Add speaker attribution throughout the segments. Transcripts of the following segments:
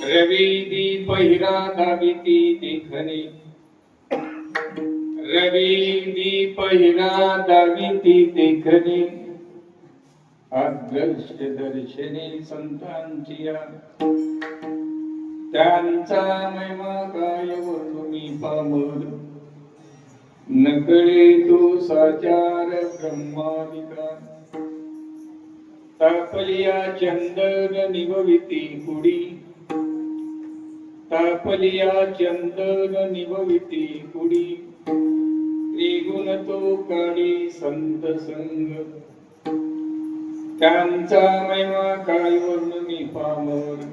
Speaker 1: रवी दीप हिरा दाविती देखणे, रवी दीप हिरा दाविती देखणे, अदृश्य दर्शने संतांची त्यांचा महिमा काय वर्णुनी पामर, नकळे तो साचार ब्रह्मादिका, तापलिया चंदन निभविती कुडी, तापलिया चंदन निभविती कुडी, त्रिगुण तो काळी संत संग, त्यांचा महिमा काय वर्णुनी पामर,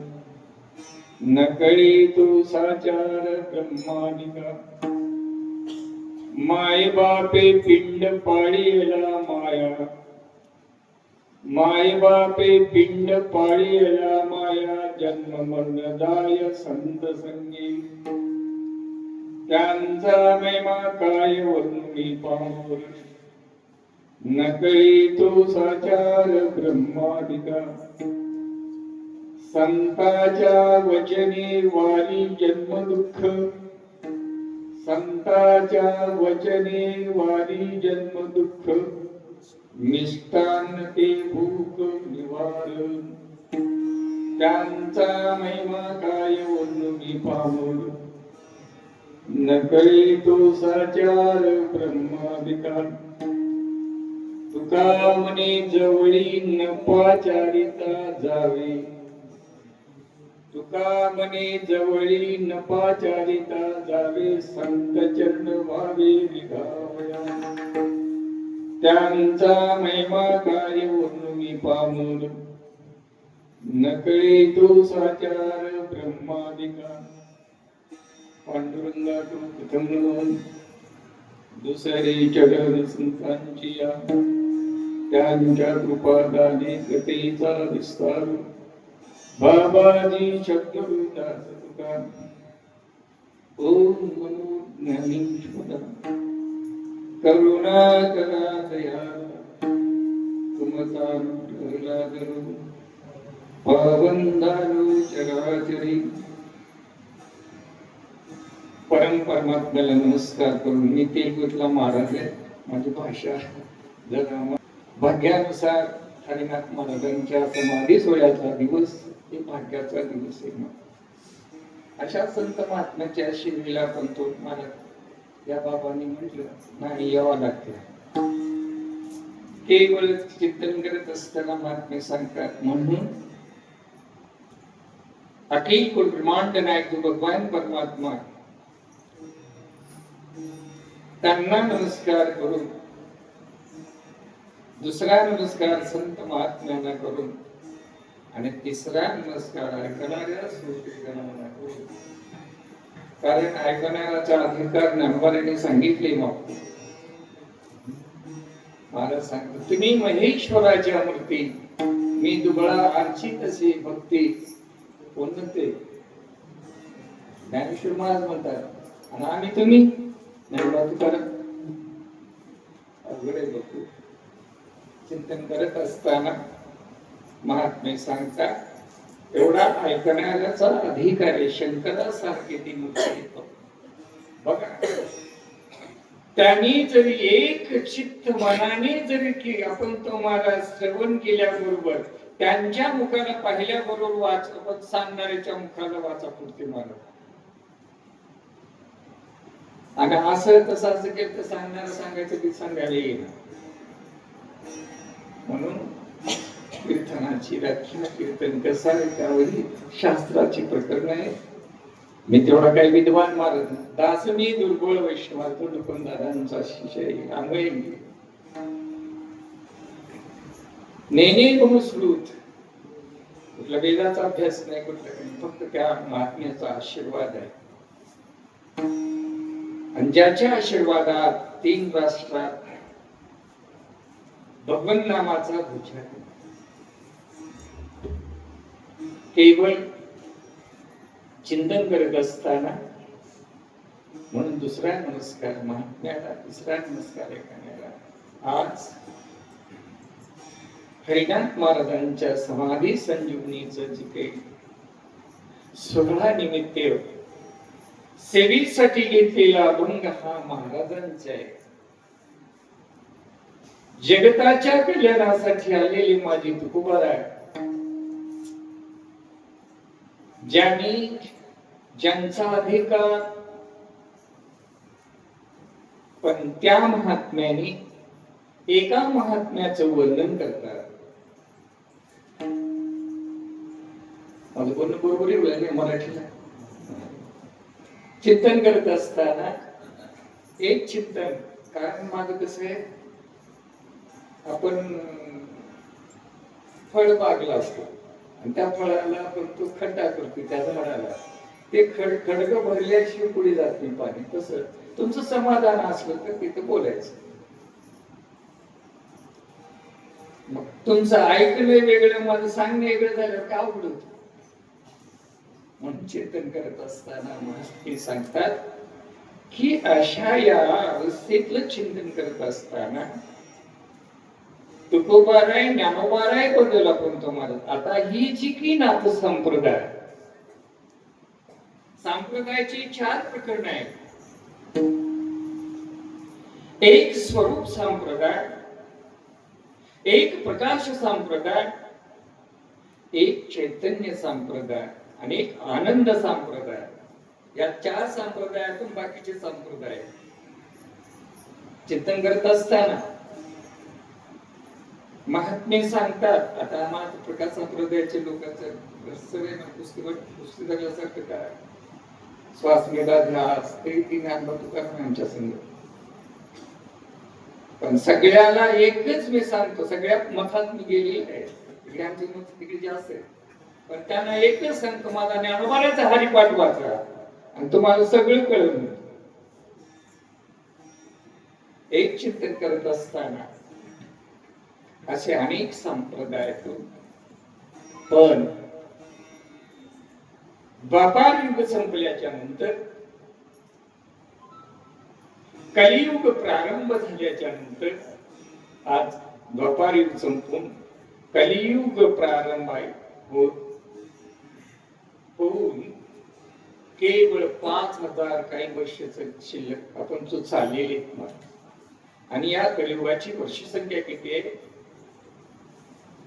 Speaker 1: नकळी तो साचार ब्रह्मादिका, माय बापे पिंड पाळीला माया, माय बापे पिंड पाळीला माया, जन्म मरणदाय संत संगी, त्यांचा महिमा काय वर्णुनी पामर, नकळी तो साचार ब्रह्मादिका, संताच्या वचने वारी जन्म दुःख, संताच्या वचने वारी जन्म दुःख, मिष्टान्न ते भूक निवारण, त्यांचा महिमा काय वर्णुनी पामर, नकळे तो साचार ब्रह्मादिका, तुका म्हणे जवळी न पाचारिता जावे, तुका म्हणे जवळी न पाचारिता जावे, संत चरण व्हावे विघावया, त्यांचा महिमा काय वर्णुनी पामर, नकळे तो साचार ब्रह्मादिका, पांडुरंगा तो प्रथम दुसरे चरण संतांची त्यांच्या कृपादाने कथेचा विस्तार, बाबाजी शब्ददास तुका, ओम नमो ज्ञानेश्वरा, करुणा करा दयाला, तुमचा ठरला करू पावन दानू चराचरी, परम परमात्म्याला नमस्कार करून मी तेलगुतला महाराज आहे. माझी भाषा जरा भाग्यानुसार हरिनाथ महाराजांच्या समाधी सोहळ्याचा दिवस हे भाग्याचा दिवस आहे. अशा संत महात्म्याच्या शिवीला पण तो मला या बाबांनी म्हटलं नाही यावं लागतं. केवळ चिंतन करत असताना महात्मे सांगतात म्हणून अखिल कुल ब्रह्मांड नायक जो भगवान परमात्मा त्यांना नमस्कार करून दुसरा नमस्कार संत महात्म्यांना करून आणि तिसरा नमस्कार ऐकणाऱ्या श्रोतेजनांना करून, कारण ऐकणाऱ्याचा अधिकार नंबराने सांगितले. मग महाराज सांगतो तुम्ही महेश्वराच्या मूर्ती, मी दुबळा अर्चित असे भक्ती कोणते ज्ञानेश्वर महाराज म्हणतात आणि आम्ही तुम्ही चिंतन करत असताना महात्मे सांगतात एवढा ऐकण्याचा अधिकार आहे. शंकरासारखे ती मूर्ती बघा, त्यांनी जरी एक चित्त मनाने जरी की आपण तो महाराज श्रवण केल्याबरोबर त्यांच्या मुखाला पाहिल्याबरोबर वाचवत सांगणाऱ्याच्या मुखाला वाचा पुरते महाराज, आणि असं तसं असं केलं तर सांगणार सांगायचं ते सांगायला येईल. म्हणून कीर्तनाची व्याख्या, कीर्तन कसं आहे त्यावरही शास्त्राची प्रकरण आहे. मी तेवढा काही विद्वान मारत नाही. दास मी दुर्बळ वैष्णवाचा दुकानदारांचा शिष्य आंगळे नेने बहुश्रुत, कुठला वेदाचा अभ्यास नाही, कुठला फक्त त्या महात्म्याचा आशीर्वाद आहे. आणि ज्याच्या आशीर्वादात 3 राष्ट्रात भगवन नामाचा भुजा केवळ चिंतन करत असताना, म्हणून दुसरा नमस्कार महात्म्याला, तिसरा नमस्कार एखाद्याला. आज हरिनाथ महाराजांच्या समाधी संजीवनीचं जे काही सोहळा निमित्त सेवेसाठी घेतलेला अभंग हा महाराजांचा आहे. जगताच्या कल्याणासाठी आलेली माझी तुकोबाराय, ज्यांचा अधिकार पण त्या महात्म्याने एका महात्म्याचं वर्णन करतात. माझं बोलणं बरोबर आहे मराठीला. चिंतन करत असताना एक चिंतन, कारण माझं कसं आहे, आपण फळ बागला असतो आणि त्या फळाला आपण तो खड्डा करतो, त्या झाडाला ते खडग भरल्याशिवाय पुढे जात नाही पाणी. तसं तुमचं समाधान असलं तर तिथं बोलायचं. मग तुमचं ऐकणं वेगळं, माझं सांगणं वेगळं झालं का अवघड होतं. म्हणून चिंतन करत असताना हे सांगतात की अशा या अवस्थेतलं चिंतन करत असताना तुकोबाराय ज्ञानोबाराय बद्दल आपण तुम्हाला आता ही जी की नाथ संप्रदायाची 4 प्रकरण आहेत. एक स्वरूप संप्रदाय, एक प्रकाश संप्रदाय, एक चैतन्य संप्रदाय आणि एक आनंद संप्रदाय. या 4 संप्रदायातून बाकीचे संप्रदाय चिंतन करत असताना महात्मे सांगतात. आता आम्हाला प्रकाश संप्रदायाचे लोकांचं पुस्तकासारखं काय श्वास मेला ध्यास ते ज्ञान आमच्या संग. पण सगळ्याला एकच मी सांगतो, सगळ्या मठात मी गेलेली आहे, तिकडे आमचे मत तिकडे जास्त आहे, पण त्यांना एकच सांगतो, माझा ज्ञानोबाराचा हरिपाठ वाचा आणि तुम्हाला सगळं कळलं. एक चिंतन करत असताना असे अनेक संप्रदाय, पण द्वापार युग संपल्याच्या नंतर कलियुग प्रारंभ झाल्याच्या नंतर आज द्वापार युग संपून कलियुग प्रारंभ होऊन केवळ 5000 काही वर्षाच शिल्लक आपण जो चाललेले. आणि या कलियुगाची वर्ष संख्या किती आहे?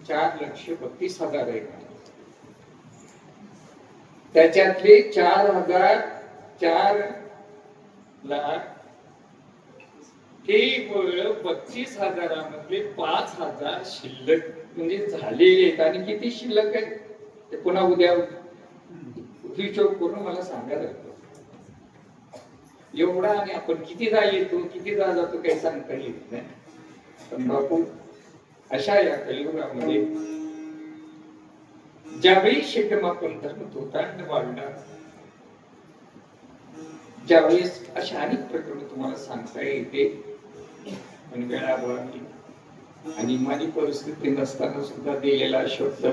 Speaker 1: 4,32,000 आहे. त्याच्यातले 4,004 लाख केवळ 32,000 5,000 शिल्लक म्हणजे झालेले आहेत. आणि किती शिल्लक आहे ते पुन्हा उद्या हिशोब करून मला सांगायला लागतो. एवढा आणि आपण कितीदा येतो कितीदा जातो काही सांगता येत नाही. पण बापू अशा या कलियुगामध्ये ज्यावेळी शिकमापन धर्म तोतांड वाढला, ज्यावेळेस अशा अनेक प्रकरण तुम्हाला सांगता येते, पण वेळाभराने आणि माझी परिस्थिती नसताना सुद्धा दिलेला शब्द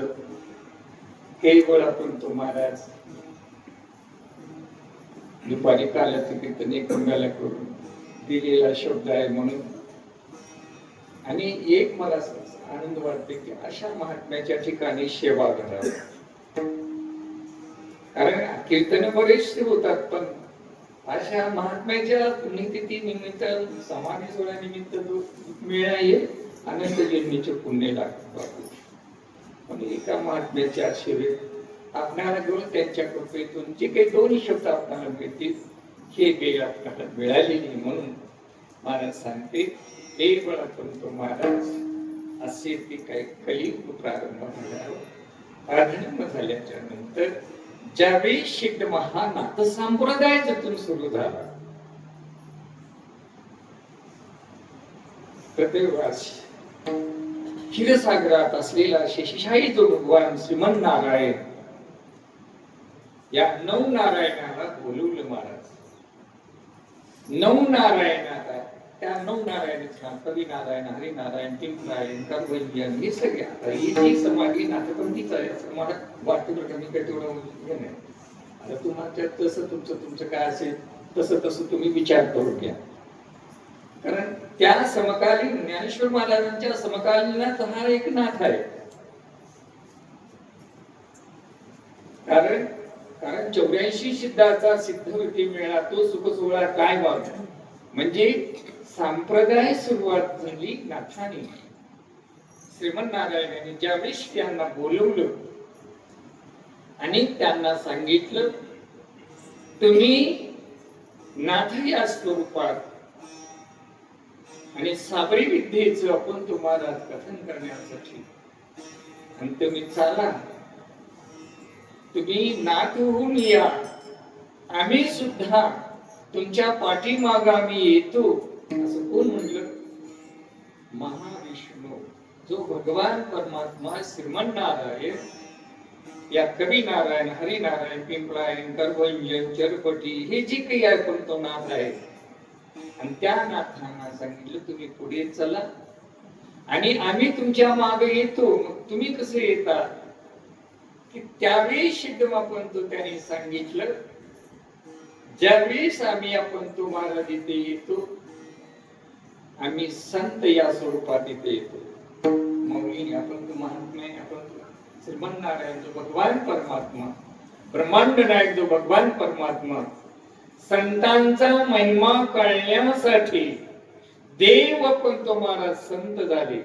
Speaker 1: केवळ आपण तो महाराज दुपारी कालाचं कीर्तन एकमेकाला करून दिलेला शब्द आहे. म्हणून आणि एक मला आनंद वाटते की अशा महात्म्याच्या ठिकाणी सेवा करावी. कारण कीर्तन बरेचसे होतात, पण अशा महात्म्याच्या पुण्यतिथी निमित्त समाधी सोहळ्या निमित्त जो मिळाले अनंत जन्मीचे पुण्य लागतात. पण एका महात्म्याच्या सेवेत आपल्याला घेऊन त्यांच्या कृपेतून जे काही 2 शब्द आपल्याला मिळतील हे वेळ आपल्याला मिळालेली. म्हणून महाराज सांगते एक वेळा तो महाराज असे ते काही कलियुग प्रारंभ झाल्याच्या नंतर ज्यावेळी शिड महानाथ संप्रदाय जतून सुरू झाला, क्षीरसागरात असलेला शेषशाही जो भगवान श्रीमन नारायण या 9 नारायणाला बोलवलं महाराज. 9 नारायणाला, त्या 9 नारायणाचा कवी नारायण, हरी नारायण, टिंबनारायण, कर्वंजन हे सगळे आता ही जी समाधी नाथपंथीच आहे असं मला वाटतं. बरं का, मी काही तेवढं हे नाही. आता तुम्हाला तसं तुमचं काय असेल तसं तुम्ही विचार करून घ्या. कारण त्या समकालीन ज्ञानेश्वर महाराजांच्या समकालीनात हा एक नाथ आहे. कारण कारण 84 सिद्धाचा सिद्धवती मेळा तो सुख सोहळा काय बाब म्हणजे संप्रदाय सुरुवात झाली नाथाने. श्रीमन्नारायणाने ज्यावेळेस त्यांना बोलवलं आणि त्यांना सांगितलं तुम्ही नाथ या स्वरूपात आणि साबरी विद्येचं आपण तुम्हाला कथन करण्यासाठी आणि तुम्ही चाला, तुम्ही नाथ होऊन या, आम्ही सुद्धा तुमच्या पाठीमाग आम्ही येतो. असं कोण म्हणलं? महाविष्णू, जो भगवान परमात्मा श्रीमन्नारायण या कवी नारायण, हरिनारायण, पिंपळायन, गर्भंजन, चरपटी हे जे काही आहे पण तो नाथ आहे. आणि त्या नाथांना सांगितलं तुम्ही पुढे चला आणि आम्ही तुमच्या मागे येतो. मग तुम्ही कसे येता की त्यावेळेस सिद्धमापन तो त्यांनी सांगितलं ज्यावेळेस आम्ही आपण तुम्हाला तिथे येतो आम्ही संत या स्वरूपात इथे येतो. मौली आपण तो महात्मा आपण श्रीमन्नारायण जो भगवान परमात्मा, ब्रह्मांड नायक जो भगवान परमात्मा संतांचा महिमा कळण्यासाठी देव पण तुम्हाला संत झाले.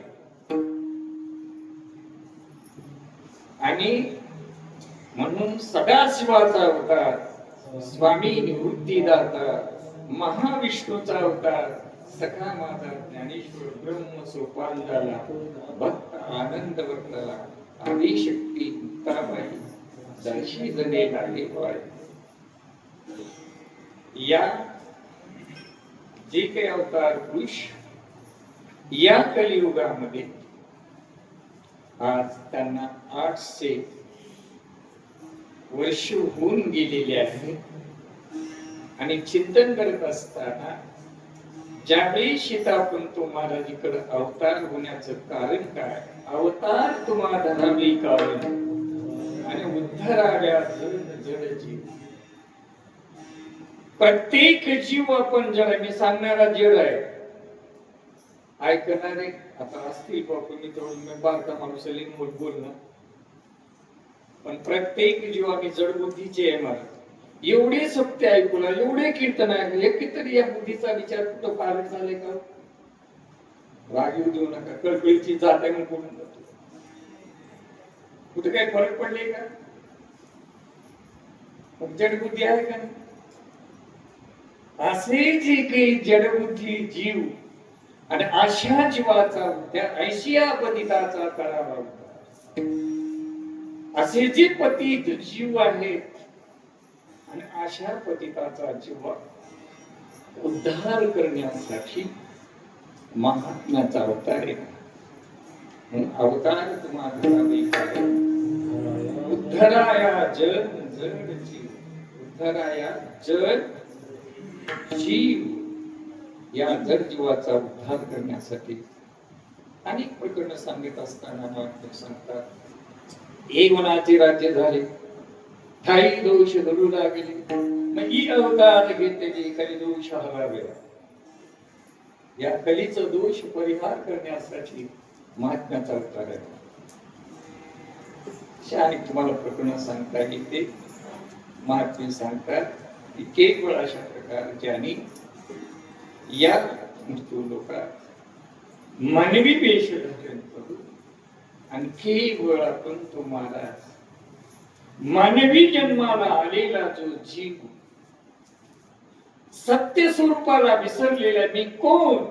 Speaker 1: आणि म्हणून सदाशिवाचा अवतार, स्वामी निवृत्तीदाता, महाविष्णूचा अवतार, सखा माझा ज्ञानेश्वर ब्रह्म सोपान झाला, भक्त आनंद वर्तला, आदिशक्ती मुक्ताबाई दर्शी जने लागले पाय. या जे काही अवतार पुरुष या कलियुगामध्ये आज त्यांना 800 वर्ष होऊन गेलेले आहेत. आणि चिंतन करत असताना ज्यावेळी सीतापण तुम्हाला जिकडे अवतार होण्याचं कारण काय, अवतार तुम्हा धरावी कारण आणि उद्धराव्या जड जीव. प्रत्येक जीव आपण जड, मी सांगणारा जड आहे, ऐकणारे आता असतील बापू, मी थोडं बारका माणूस बोलणं, पण प्रत्येक जीव आम्ही जड बुद्धीचे आहे. मला एवढे सत्य ऐकूला, एवढे कीर्तन ऐकले, कितीतरी या बुद्धीचा विचार कुठं पालन झाले का? राग येऊ देऊ नका, कळकळीची जात आहे म्हणून बोलून जातो. कुठे काही फरक पडले का? जडबुद्धी आहे का? असे जे काही जडबुद्धी जीव आणि अशा जीवाचा ऐशिया पतिताचा करावा होता. असे जे पतित जीव आहेत आणि अशा पतिताचा जीव उद्धार करण्यासाठी महात्म्याचा अवतार आहे. अवतार तुम्हाला उद्धराया जड जड जीव, उद्धराया जड जीव, या जड जीवाचा उद्धार करण्यासाठी अनेक प्रकरण सांगत असताना महात्मे सांगतात एक वनाचे राज्य झाले, ठाई दोष धरू लागले, मग ही अवतार घेतलेली कली दोष हरावे. या कलीचा दोष परिहार करण्यासाठी महात्म्याचा अवतार आहे. अनेक तुम्हाला प्रकरण सांगता येते. महात्मे सांगतात की केवळ अशा प्रकारचे आणि या मृत्यू लोकात मानवी वेश धारण करू आणि केवळ आपण तुम्हाला मानवी जन्माला आलेला जो जीव सत्य स्वरूपाला विसरलेला, मी कोण,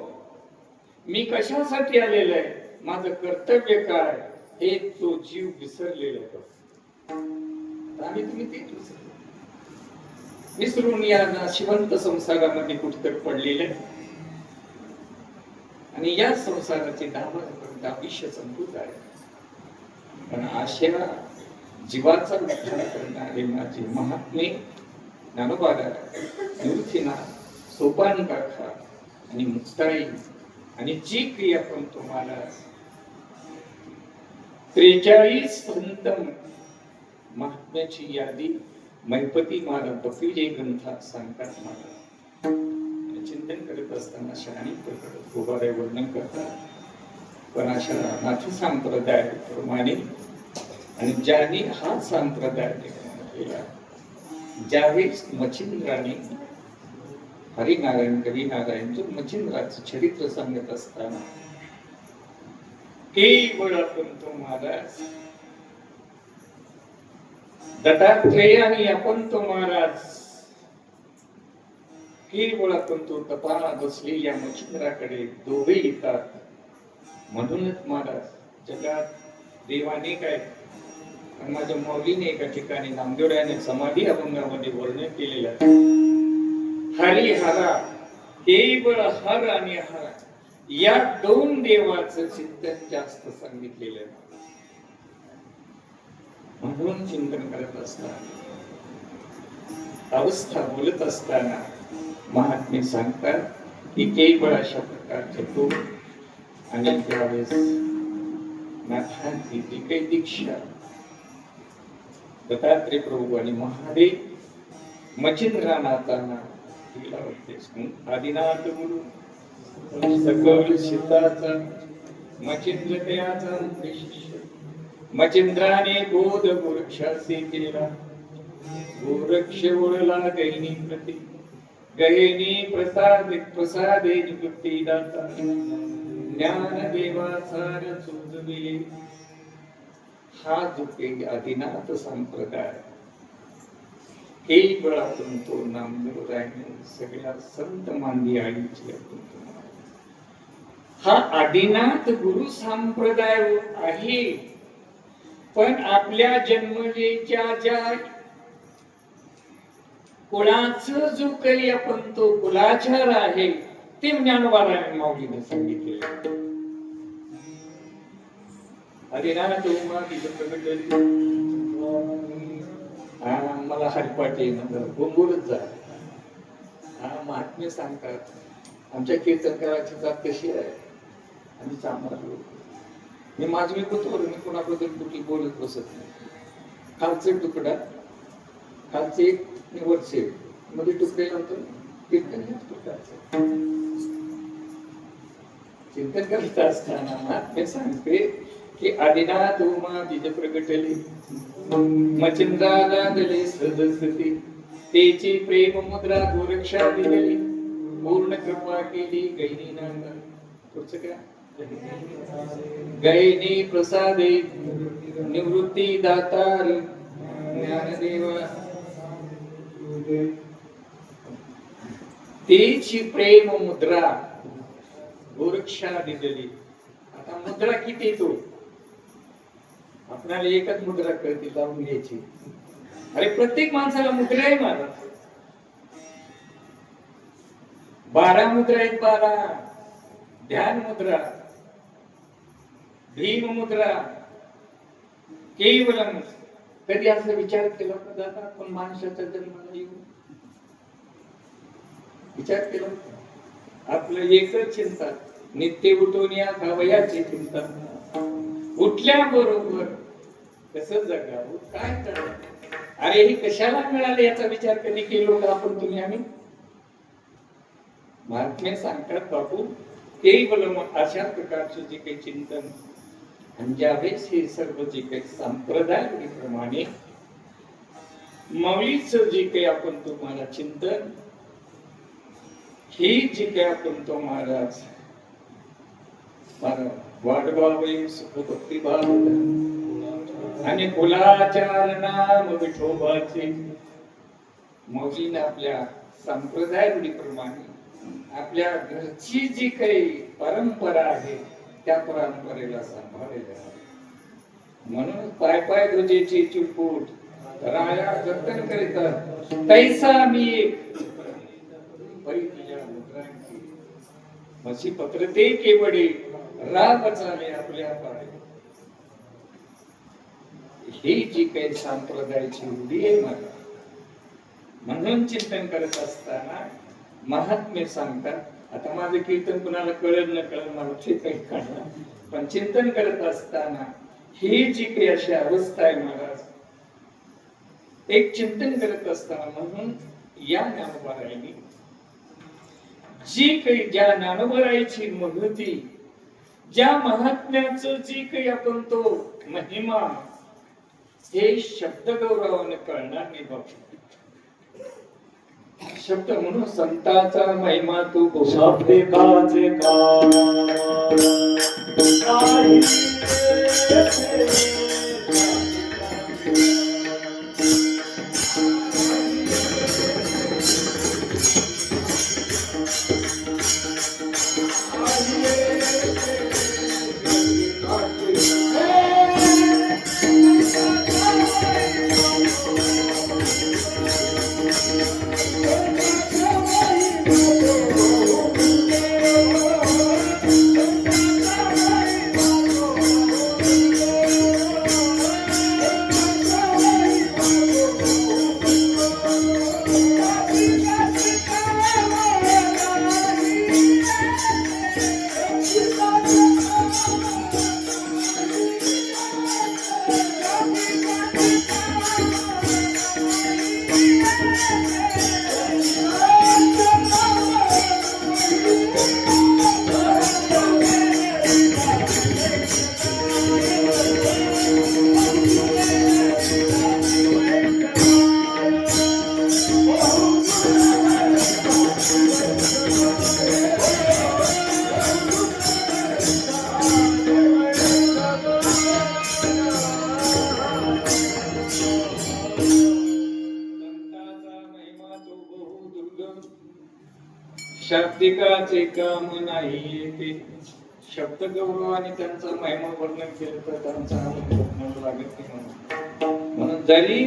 Speaker 1: मी कशासाठी आलेला आहे, माझं कर्तव्य काय, हे तो जीव विसरलेला आहे. आम्ही तुम्ही ते विसरून या नाशिवंत संसारामध्ये कुठतर पडलेले आणि या संसाराचे दावापर्यंत आयुष्य संपूत आहे. पण अशा जीवाचा उद्धार करणारे माझे महात्मे ज्ञानोबा निवृत्तीनाथ, सोपान काका आणि मुक्ताई आणि जी क्रिया पण तुम्हाला 43 संत महात्म्याची यादी मैपती महाराज बफीजे ग्रंथात सांगतात. मला चिंतन करत असताना शहाणी प्रकट उभारे वर्णन करतात. पण अशा नाथ संप्रदाय प्रमाणे आणि ज्यांनी हा संप्रदाय केला ज्यावेळेस मच्छिंद्राने हरिनारायण कवी नारायणचं मच्छिंद्राचं चरित्र सांगत असताना केवळ आपण तो महाराज दत्तात्रेय आणि आपण तो महाराज केवळ आपण तो तपाला बसलेल्या मच्छिंद्राकडे दोघे येतात. म्हणूनच महाराज जगात देवाने काय माझ्या मौलीने एका ठिकाणी नामदेवरायाने समाधी अभंगामध्ये वर्णन केलेलं आहे. हरिहरा केवळ हर आणि हर या दोन देवाचं चिंतन जास्त सांगितलेलं आहे. म्हणून चिंतन करत असताना अवस्था बोलत असताना महात्मे सांगतात की केवळ अशा प्रकारचे तो आणि त्यावेळेस नाथांची जी काही दीक्षा दत्तात्रेय प्रभू आणि महादेव मच्छिंद्रनाथांना दिला होते. आदिनाथ गुरु सकळ सीताचा मच्छिंद्र त्याचा शिष्य मच्छिंद्राने बोध गोरक्षासी केला. गोरक्ष ओळला गैनी प्रती गैनी प्रसादे निवृत्ती दाता ज्ञान देवाचार चोजविले. हा जो काही आदिनाथ संप्रदाय केवळ आपण तो नामदेवरायाने सगळ्या संत मांदी आईची हा आदिनाथ गुरु संप्रदाय आहे. पण आपल्या जन्मलेच्या ज्या कुळाचं जो काही आपण तो कुलाचार आहे ते ज्ञानोबारायाने माऊलीने सांगितले. आदिनाथ उमा तिथं प्रगट मला हरिपाठी बोंबूरच जा. महात्मे सांगतात आमच्या कीर्तनकाराची जात कशी आहे. आम्ही चांगला मी माझं मी कुठवर मी कोणाबद्दल कुठली बोलत बसत नाही. खालचे तुकडा खालचे एक वरचे मध्ये तुकडे नंतर कीर्तन चिंतन करत असताना महात्मे सांगते की आदिनाथ उमा तिथे प्रगटले मच्छिंद्राला दले सदसती तेची प्रेम मुद्रा गोरक्षा दिली पूर्ण कृपा केली गैनी नांदा. पुढचं काय गैनी प्रसादे निवृत्ती दातार ज्ञानदेवा तेची प्रेम मुद्रा गोरक्षा दिलेली. आता मुद्रा किती तो आपल्याला एकच मुद्रा कळते लावून घ्यायची. अरे प्रत्येक माणसाला मुद्रा आहे महाराज. 12 मुद्रा आहेत. 12 ध्यान मुद्रा भीम मुद्रा केवलम. कधी असा विचार केला का आपण माणसाच्या जन्माला येऊ विचार केला. आपलं एकच चिंता नित्य उठून या खावयाची चिंता. उठल्याबरोबर कसं जगावं काय करावं. अरे हे कशाला मिळाले याचा विचार कधी केलो का आपण तुम्ही आम्ही. महात्मे सांगतात बापू केवळ अशा प्रकारचे जे काही चिंतन आणि ज्यावेळेस हे सर्व जे काही संप्रदाय प्रमाणे माऊलीचं जे काही आपण तुम्हाला चिंतन ही जी काही आपण तो महाराज वाढवावे सुखभक्ती भाव आणि कुलाचार नाम विठोबाचे. मौलीने आपल्या संप्रदाय रूढीप्रमाणे आपल्या घरची जी काही परंपरा आहे त्या परंपरेला सांभाळलेला आहे. म्हणून पाय पाय ध्वजेची चिरपूट राया जतन करीतात तैसा मी एक मसी पत्रते केवडे राग चाले आपल्या पाय. ही जी काही संप्रदायाची रूढी आहे मला म्हणून चिंतन करत असताना महात्मे सांगतात. आता माझं कीर्तन कुणाला कळेल न कळेल मला ते काही कळणार पण चिंतन करत असताना ही जी काही अशी अवस्था आहे महाराज एक चिंतन करत असताना म्हणून या ज्ञानोबारायांनी जी काही ज्या ज्ञानोबारायाची महती ज्या महात्म्याचं जी काही आपण तो महिमा हे शब्द गौरवाने कळणार नाही बाबा. शब्द म्हणून संतांचा महिमा तू
Speaker 2: शब्दिकाचे काम काही
Speaker 1: शाब्दिकाचे काम नाही येते. शब्द गौरव आणि त्यांचा महिमा वर्णन केलं तर त्यांचा आनंद लागत नाही. म्हणून जरी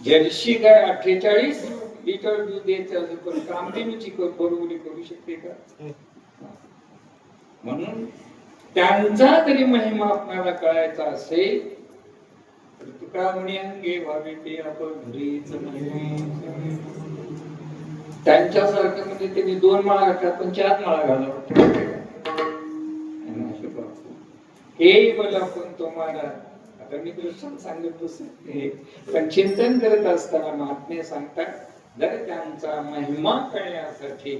Speaker 1: जर्सी गाय 48 लिटर दूध देत असेल पण कामधेनूची बरोबरी करू शकते का? म्हणून त्यांचा जरी महिमा आपल्याला कळायचा असेल तर तुका म्हणे अंगे व्हावे ते आपण घरीच नाही. त्यांच्यासारखं म्हणजे त्यांनी 2 माळा घातल्या पण 4 माळा घालावं. हे बोल आपण तुम्हाला आता मी कृष्ण सांगत बसते पण चिंतन करत असताना महात्मे सांगतात जर त्यांचा महिमा कळण्यासाठी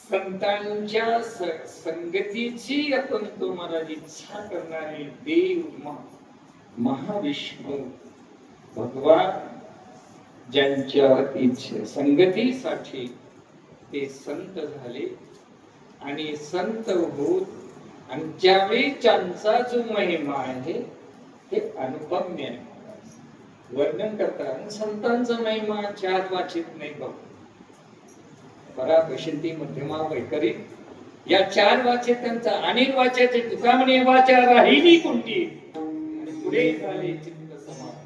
Speaker 1: संतांच्या संगतीची आपण तुम्हाला इच्छा करणारे देव महाविष्णू भगवान ज्यांच्या इच्छे संगतीसाठी ते संत झाले आणि संत होत आणि ज्यावेळी त्यांचा जो महिमा आहे ते अनुपम्य आहे. वर्णन करतात संतांचा महिमा 4 वाचित नाही बघ परा बशिंती मध्यमा वैखरी या 4 वाचे त्यांचा अनेक वाच्याचे तुका म्हणे वाचा राहिली कोणती आणि पुढे झाले चित्त समाधान.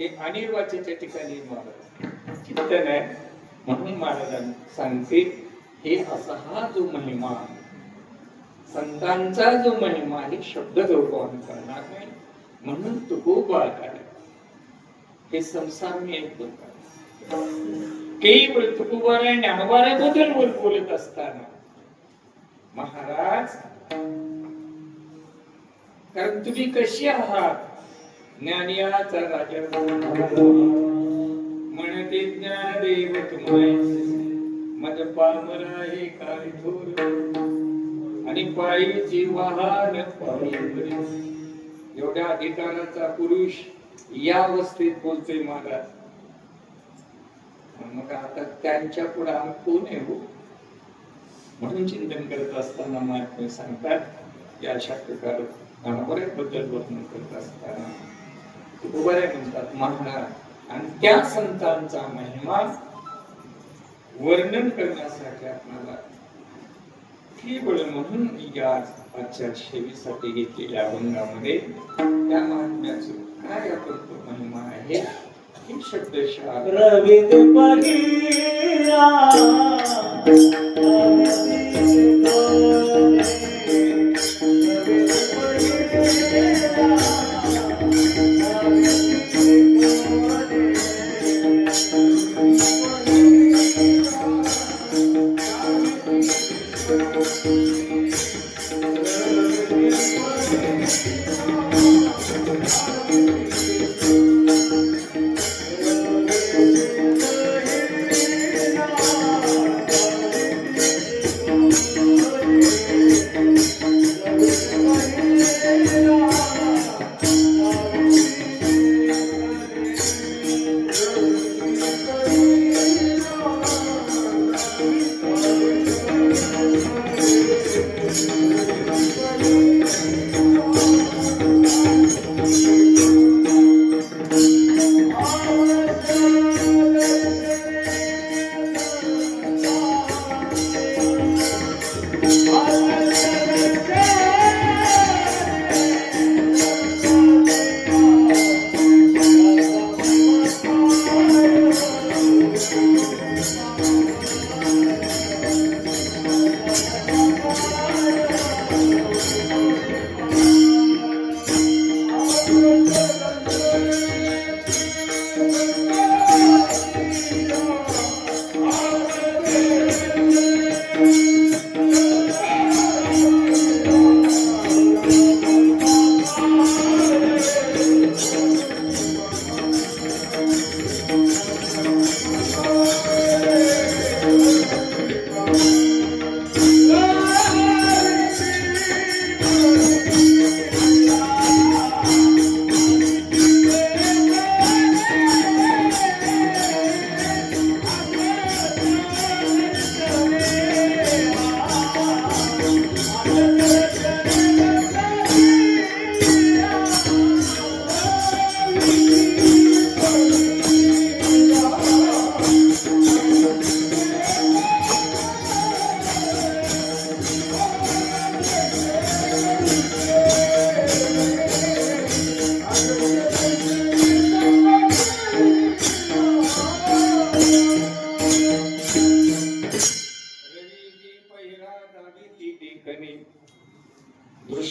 Speaker 1: हे अनिर्वाचेच्या ठिकाणी महाराज चिंतन आहे. म्हणून महाराजांनी सांगते हे असा हा जो महिमा संतांचा जो महिमा आहे शब्द गौरवान करणार नाही. म्हणून तुकोबा काय हे संसार मी एक बोलतात केवळ तुकोबारा ज्ञानोबाराबद्दल बोलत असताना महाराज कारण तुम्ही कशी आहात ज्ञानियाचा राजा म्हणते ज्ञानदेव तुम्हाय मज पामरा हे काय थोर आणि पायीची वाहन पायी. एवढ्या अधिकाराचा पुरुष या अवस्थेत बोलतोय महाराज. मग आता त्यांच्या पुढे आम्ही कोण आहे हो? म्हणून चिंतन करत असताना महात्मे सांगतात या अशा प्रकारे बद्दल वर्णन करत असताना उभे म्हणतात महाराज आणि त्या संतांचा महिमा वर्णन करण्यासाठी आपल्याला केवळ म्हणून या आजच्या सेवेसाठी घेतलेल्या अभंगामध्ये त्या महात्म्याचं काय आपण महिमा आहे हे शब्दशः
Speaker 2: रविंद पगिरा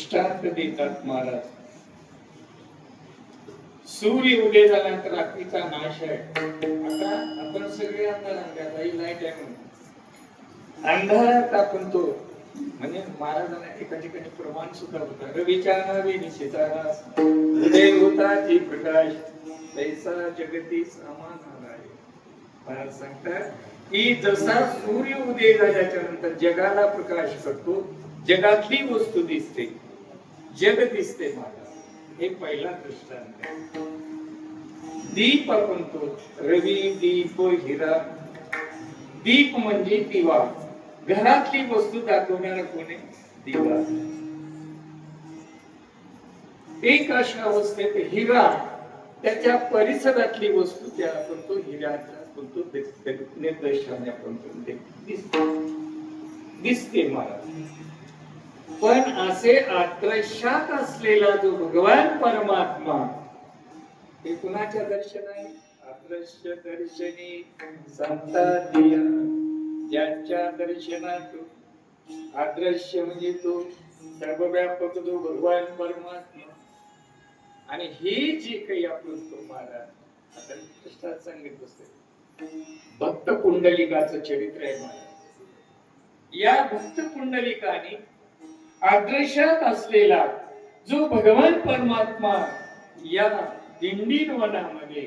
Speaker 1: दृष्टांत देतात महाराज. सूर्य उदय झाल्यानंतर रात्रीचा नाश आहे. आता आपण सगळे अंधारात लाईट आहे म्हणून अंधारात आपण तो म्हणजे महाराजांना एका ठिकाणी प्रमाण सुद्धा होता. रवीच्या नावे निशिता उदय होता जी प्रकाश तैसा जगती सामान आहे. महाराज सांगतात की जसा सूर्य उदय झाल्याच्या नंतर जगाला प्रकाश करतो, जगातली वस्तू दिसते, जग दिसते महाराज. हे पहिला दृष्टांत आहे. दीप आपण तो रवी दीप हिरा. दीप म्हणजे दिवा, घरातली वस्तू दाखवणारा कोणी दिवा. एक अशा अवस्थेत हिरा त्याच्या परिसरातली वस्तू त्या आपण तो हिऱ्याचा आपण तो निर्देशाने आपण दिसते महाराज. पण असे आदर्शात असलेला जो भगवान परमात्मा हे कुणाच्या दर्शन आहे? आदर्श दर्शनी संता दिया. ज्यांच्या दर्शनात आदर्श म्हणजे तो सर्वव्यापक जो भगवान परमात्मा. आणि हे जे काही आपण तो महाराज आता पुस्तकात सांगितलं असते भक्त पुंडलिकाचं चरित्र आहे महाराज. या भक्त पुंडलिकाने आदर्शात असलेला जो भगवान परमात्मा या दिंडीन वनामध्ये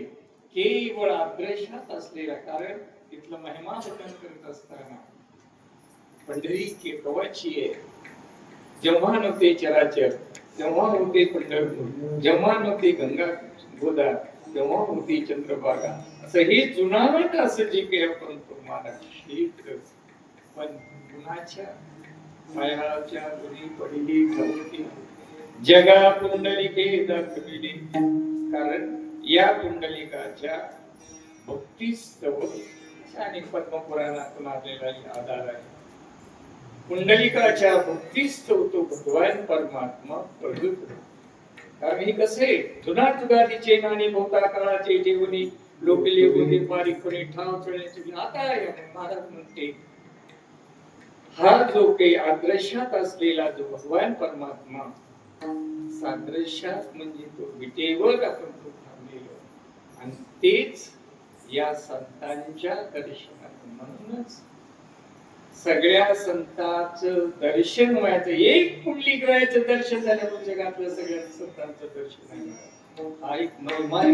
Speaker 1: केवळ आदर्शात असलेला, कारण तिथलं महिमा पठण करत असताना पंढरी केव्हाची आहे. जेव्हा नव्हते चराचर, तेव्हा होते पंढरपूर, जेव्हा नव्हते गंगा गोदा, तेव्हा होती चंद्रभागा. असं हे जुनाट असं जे काही आपण महाराज. पण कुणाच्या मायाच्या गुणी पडली ठरवती जगा पुंडलिके दाखविली. कारण या पुंडलिकाच्या भक्तिस्तव आणि पद्मपुराणातून आलेला आधार आहे. पुंडलिकाच्या भक्तिस्तव तो भगवान परमात्मा प्रगट. कारण हे कसे जुना जुगारीचे नाणी भोवता काळाचे जेवणी लोकले बोली बारीकपणे ठाव चढण्याची आता महाराज म्हणते हा जो काही आदर्शात असलेला जो भगवान परमात्मा सादृश्यात म्हणजे तो विटेवर आपण तो थांबलेलो आणि तेच या संतांच्या दर्शनात. म्हणूनच सगळ्या संतांचं दर्शन व्हायचं, एक पुंडलिकाचं दर्शन झाल्यावर जगातल्या सगळ्या संतांचं दर्शन आहे. हा एक महिमा आहे.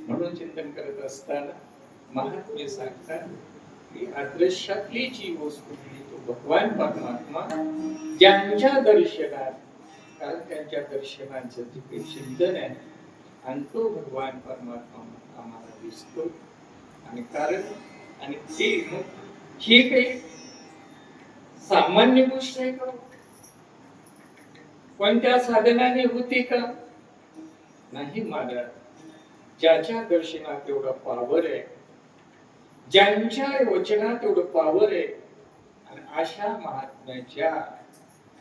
Speaker 1: म्हणून चिंतन करत असताना महात्मे सांगतात की आदर्शातली जी वस्तू तो भगवान परमात्मा ज्यांच्या दर्शनात, कारण त्यांच्या दर्शनाचं जे काही चिंतन आहे आणि तो भगवान परमात्मा आम्हाला दिसतो. आणि कारण आणि ते हे काही सामान्य गोष्ट आहे का? कोणत्या साधनाने होते का? नाही महाराज. ज्याच्या दर्शनात एवढा पावर आहे, ज्यांच्या वचनात एवढं पावर आहे आणि अशा महात्म्याच्या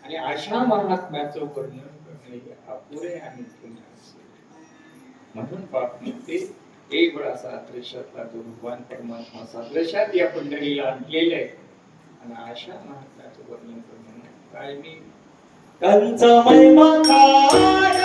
Speaker 1: आणि अशा महात्म्याचं वर्णन करणे हे अपुरे आणि म्हणून पाप म्हणते एक वेळा सादृश्यातला जो भगवान परमात्मा सादृश्यात या पंढरीला आणलेला आहे आणि अशा महात्म्याचं वर्णन करणं काय मी
Speaker 2: कंचा महिमा काय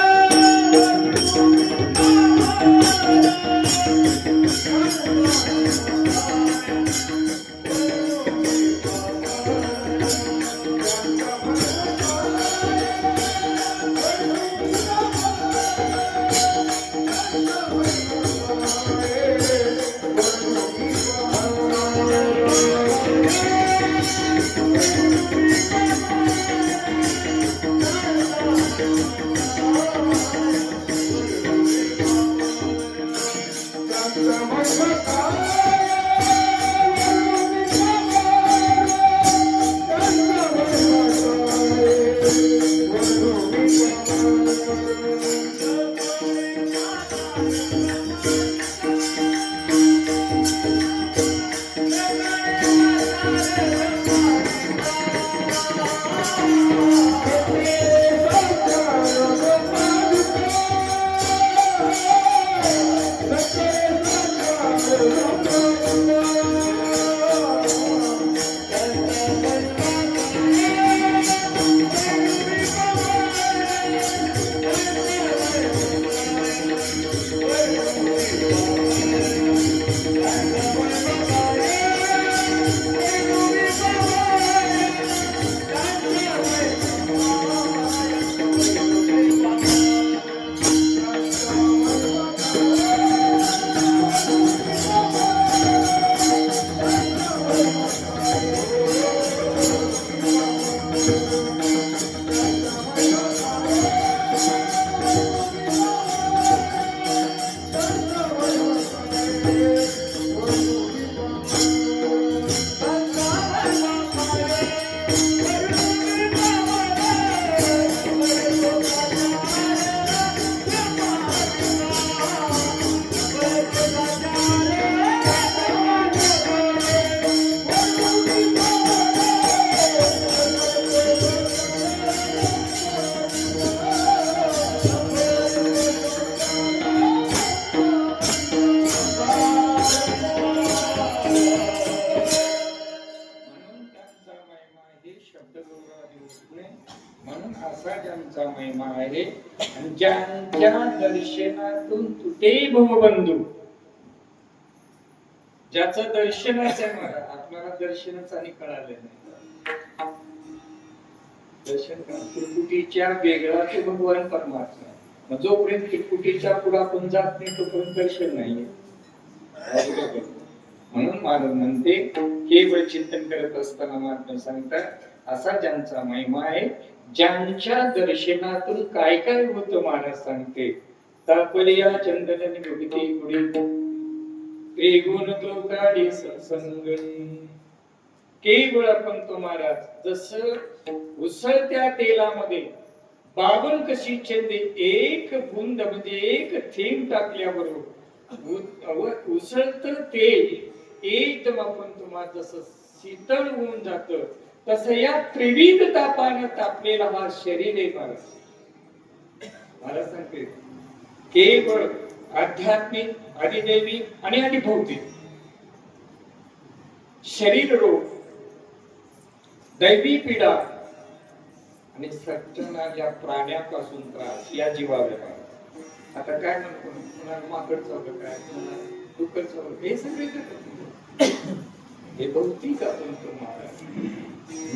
Speaker 1: म्हणून असा ज्यांचा महिमा आहे आणि ज्यांच्या दर्शनातून तुटे भवबंधू, ज्याचं दर्शनच आहे मला, आपल्याला दर्शनच आणि कळालं नाही. दर्शन त्रिकुटीच्या वेगळा तो भगवान परमात्मा. मग जोपर्यंत त्रिकुटीच्या पुढे आपण जात नाही तोपर्यंत दर्शन नाहीये. म्हणून महाराज म्हणते केवळ चिंतन करत असताना महात्मा सांगतात असा ज्यांचा महिमा आहे, ज्यांच्या दर्शनातून काय काय होतं महाराज सांगते. तापलिया चंदन निगुती गुडी त्रिगुण तो काढी सत्संग. केवळ आपण तो महाराज जसं उसळत्या तेलामध्ये बावन कशी चंदे एक बुंद म्हणजे एक थेंब टाकल्याबरोबर उसळत तेल एकदम आपण तुम्हाला जसं शीतळ होऊन जात, तसं या त्रिविध तापानं तापलेला हा शरीर आहे महाराज. मला सांगते केवळ आध्यात्मिक, अधिदैविक आणि अधिभौतिक शरीर रोग, दैवी पीडा आणि सज्जनाच्या प्राण्यापासून त्रास या जीवाला. आता काय म्हणतो, कुणाला माकड चावलं, काय कुणाला डुक्कर चावलं, हे सगळे हे भौतिक आपण तो महाराज.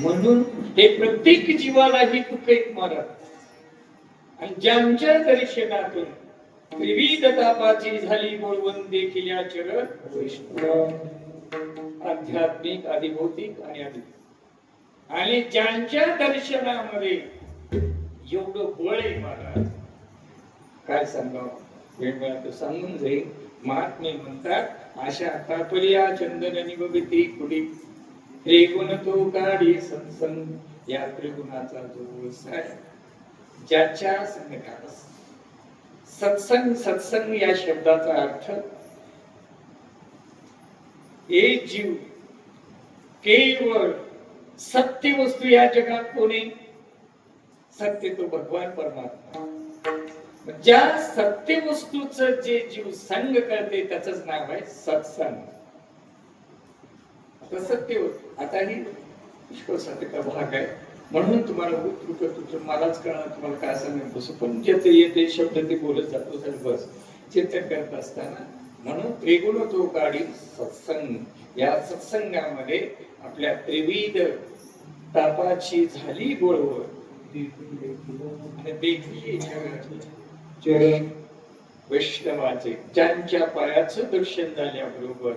Speaker 1: म्हणून हे प्रत्येक जीवाला ही दुःख एक महाराज. आणि ज्यांच्या दर्शनातून त्रिविध तापाची झाली बोलवून देखील या चरण वैष्णव, आध्यात्मिक, अधिभौतिक आणि अधिक. आणि ज्यांच्या दर्शनामध्ये एवढं बळ आहे महाराज, काय सांगावं, वेळ मिळाला तर सांगून जाईल. महात्मे म्हणतात अशा तापलिया चंदन निगुती कुडी त्रिगुण तो काढी सत्संग. या त्रिगुणाचा जो व्यवसाय ज्याच्या संगतात सत्संग. सत्संग या शब्दाचा अर्थ एक जीव केवळ सत्य वस्तू या जगात कोणी, सत्य तो भगवान परमात्मा. ज्या सत्य वस्तूचं जे जीव संग करते त्याचंच नाव आहे सत्संग. आता सत्य, आता ही पुष्कळ सत्य भाग आहे. म्हणून तुम्हाला मलाच कळणार तुम्हाला काय सांगेल बसू, पण जे येते शब्द ते बोलत जातो बस चिंतन करत असताना. म्हणून त्रिगुण तो काढी सत्संग. या सत्संगामध्ये आपल्या त्रिविध तापाची झाली गोळवळ आणि देखील चरण वैष्णवाचे, ज्यांच्या पायाचं दर्शन झाल्याबरोबर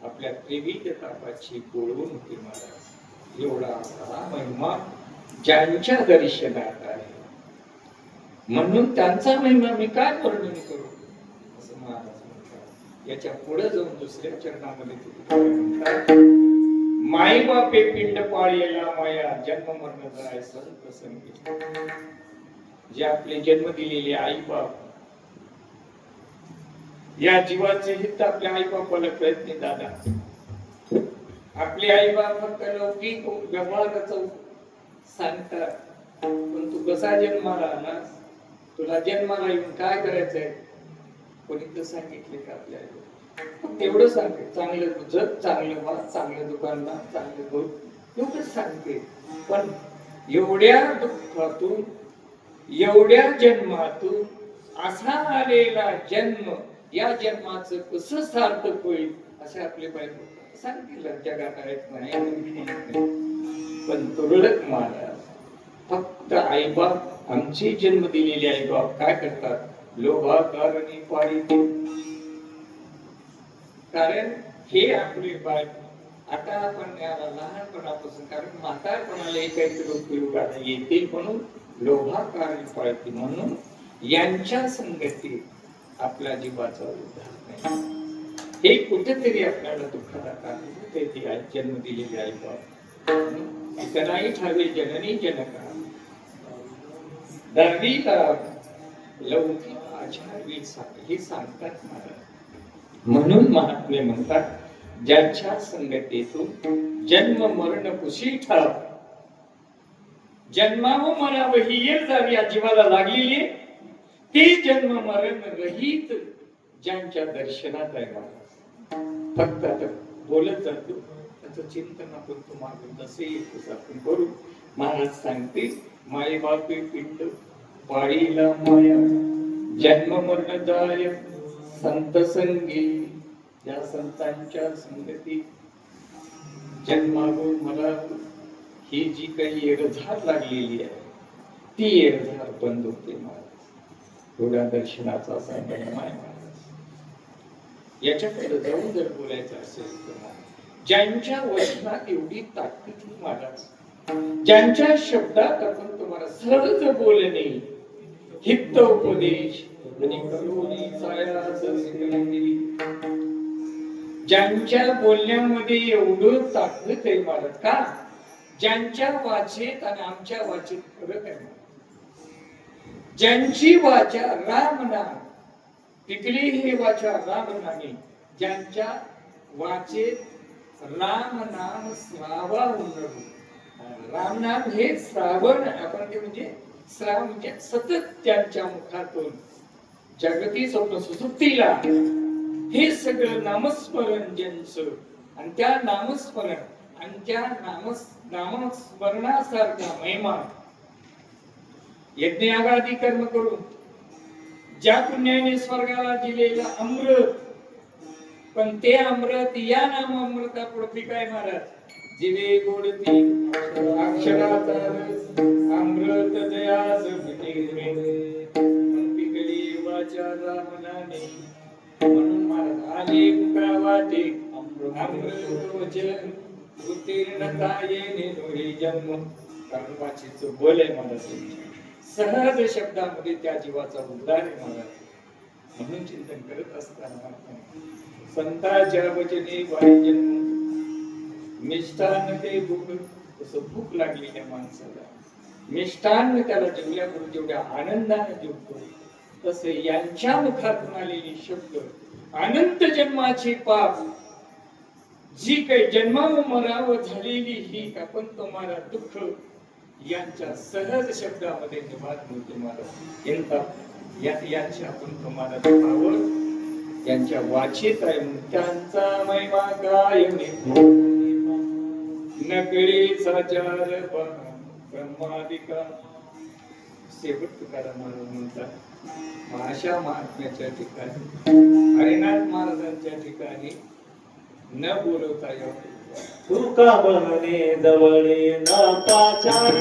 Speaker 1: आपल्या त्रिविध तापाची गोळवण होती महाराज. एवढा हा महिमा ज्यांच्या दर्शनात आहे. म्हणून त्यांचा महिमा मी काय वर्णन करू असं महाराज म्हणतात. याच्या पुढे जाऊन दुसऱ्या चरणामध्ये माई बापे पिंड पाळलेला माया जन्म मरण जाय संत संगी. जे आपले जन्म दिलेले आई बाप, या जीवाचे हित आपल्या आई बापाला कळत नाही दादा. आपले आई बाप फक्त लौकिक व्यवहाराच सांगतात, पण तू कसा जन्माला आला, तुला जन्माला येऊन काय करायचंय, कोणी तर सांगितले का आपल्याला. तेवढं सांगते चांगलं जग, चांगलं वाद, चांगलं दुकानदार, चांगलं घर, एवढंच सांगते. पण एवढ्या दुःखातून, एवढ्या जन्मातून असा आलेला जन्म, या जन्माचं कसं सार्थक होईल असे आपले बायको सांगितलं. जगात आहेत नाही, पण तुरळक महाराज फक्त आईबाप, आमचे जन्म दिलेले आईबाप काय करतात, लोभाकारणी पाळीते. कारण हे आपले बाय आता आपण याला लहानपणापासून, कारण म्हातारपणाला काहीतरी उपयोगाला येते म्हणून लोभाकारणी पाळते. म्हणून यांच्या संगती आपल्या जीवाचा उद्धार नाही. हे कुठेतरी आपल्याला दुःखाला कारण होते. ती जन्म दिलेली आई बाप इतराही ठावे जननी जनका दरवी लौकिक आचारवी हे सांगतात महाराज. म्हणून महात्मे म्हणतात ज्यांच्या संगतीतून जन्म मरण कुशी ठाव, जन्माव मरावं ही येर जावी या जीवाला लागलेली, ते जन्म मरण रहित ज्यांच्या दर्शनात आहे महाराज. फक्त आता बोलत जातो, त्याचं चिंतन आपण तुम्हाला जसे आपण करू. महाराज सांगतील माई बापी पिंड पाळीला माया जन्म मरण जाय संत संगी या संतांच्या संगती जन्मागो मला ही जी काही येडझार लागलेली आहे ती येडझार बंद होते महाराज एवढ्या दर्शनाचा असा महिमा आहे महाराज याच्याकडे जाऊन जर बोलायचं असेल तर ज्यांच्या वचनात एवढी ताकद महाराज ज्यांच्या शब्दात आपण तुम्हाला सहज बोलणे हित उपदेश आणि करुणी छायाच शिकवणी ज्यांच्या बोलण्यामध्ये एवढं ताकद आहे महाराज का ज्यांच्या वाचेत आणि आमच्या वाचेत फरक आहे ज्यांची वाचा राम नाम टिकली ही वाचा राम नामे ज्यांच्या वाचेत राम नाम श्रावा उन्नडू राम नाम हे श्रावण आपण ते म्हणजे श्रावण म्हणजे सतत त्यांच्या मुखातून जागती स्वप्न सुसुप्तीला हे सगळं नामस्मरण ज्यांचं आणि त्या नामस्मरण आणि त्या नामस्मरणासारखा महिमा यज्ञयागादी कर्म करून ज्या पुण्याने स्वर्गाला दिलेलं अमृत पण ते अमृत या नाम अमृतापुढे काय महाराज जिवे गोडती अक्षराचा रस अमृत दयास पिकली वाचा रामनाने म्हणून महाराज आले मुका वाटे अमृत वचन उत्तीर्णता येणे दोहे जन्म कारण वाचेचं बोल आहे महाराज सहज शब्दामध्ये त्या जीवाचा उद्धार आहे महाराज म्हणून चिंतन करत असताना संतांच्या वचने वारी जन्म मिष्टान्न ते भूक तसं भूक लागलेल्या माणसाला मिष्टान्न त्याला जेवल्याबरोबर जेवढ्या आनंदाने जेवतो तसे यांच्या मुखातून आलेले शब्द अनंत जन्माचे पाप जी काही जन्मामरावर झालेली ही आपण तुम्हाला दुःख यांच्या सहज शब्दामध्ये निभात होते मला यांची आपण तुम्हाला दुखावर यांच्या वाचेत आहे त्यांचा महिमा गायने नकळी साचार ब्रह्मादिका शेवट तुकाराम महाराज म्हणतात अशा महात्म्याच्या ठिकाणी हरिनाथ महाराजांच्या ठिकाणी न बोलवता यावं
Speaker 2: तुका म्हणणे जवळे न पाचार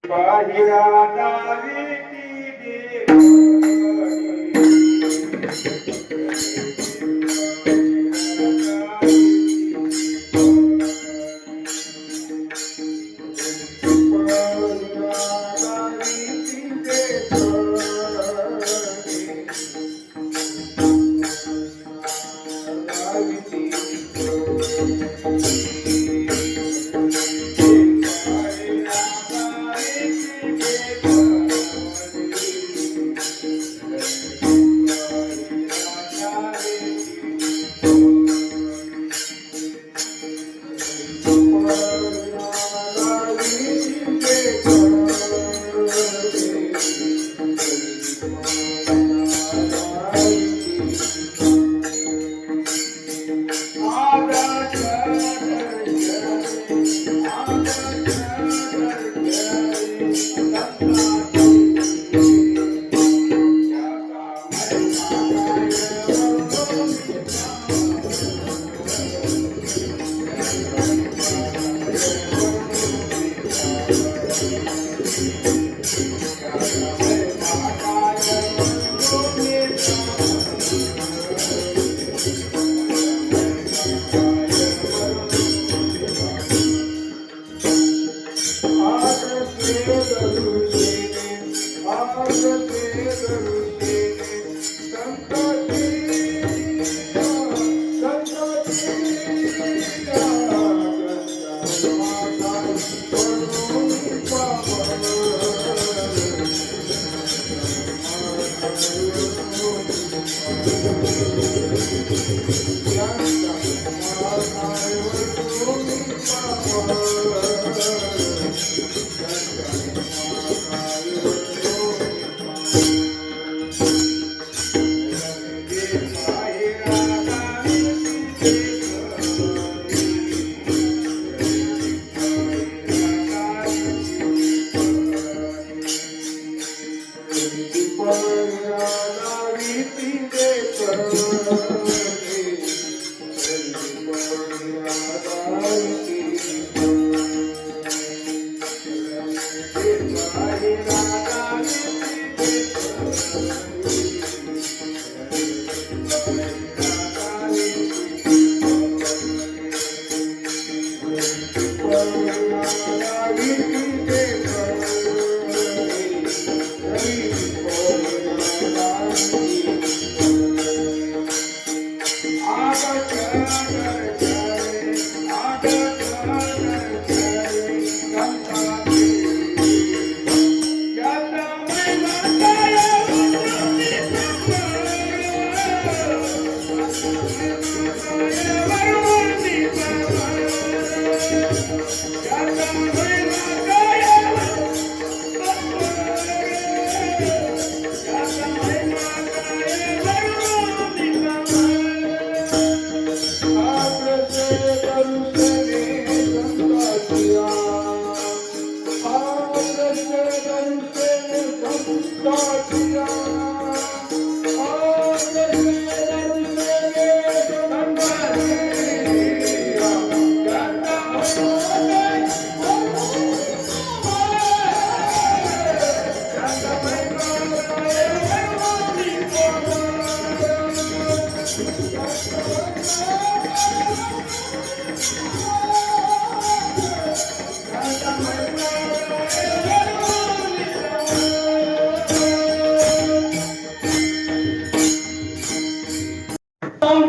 Speaker 2: बाहिरा दावी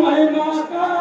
Speaker 1: महिमा का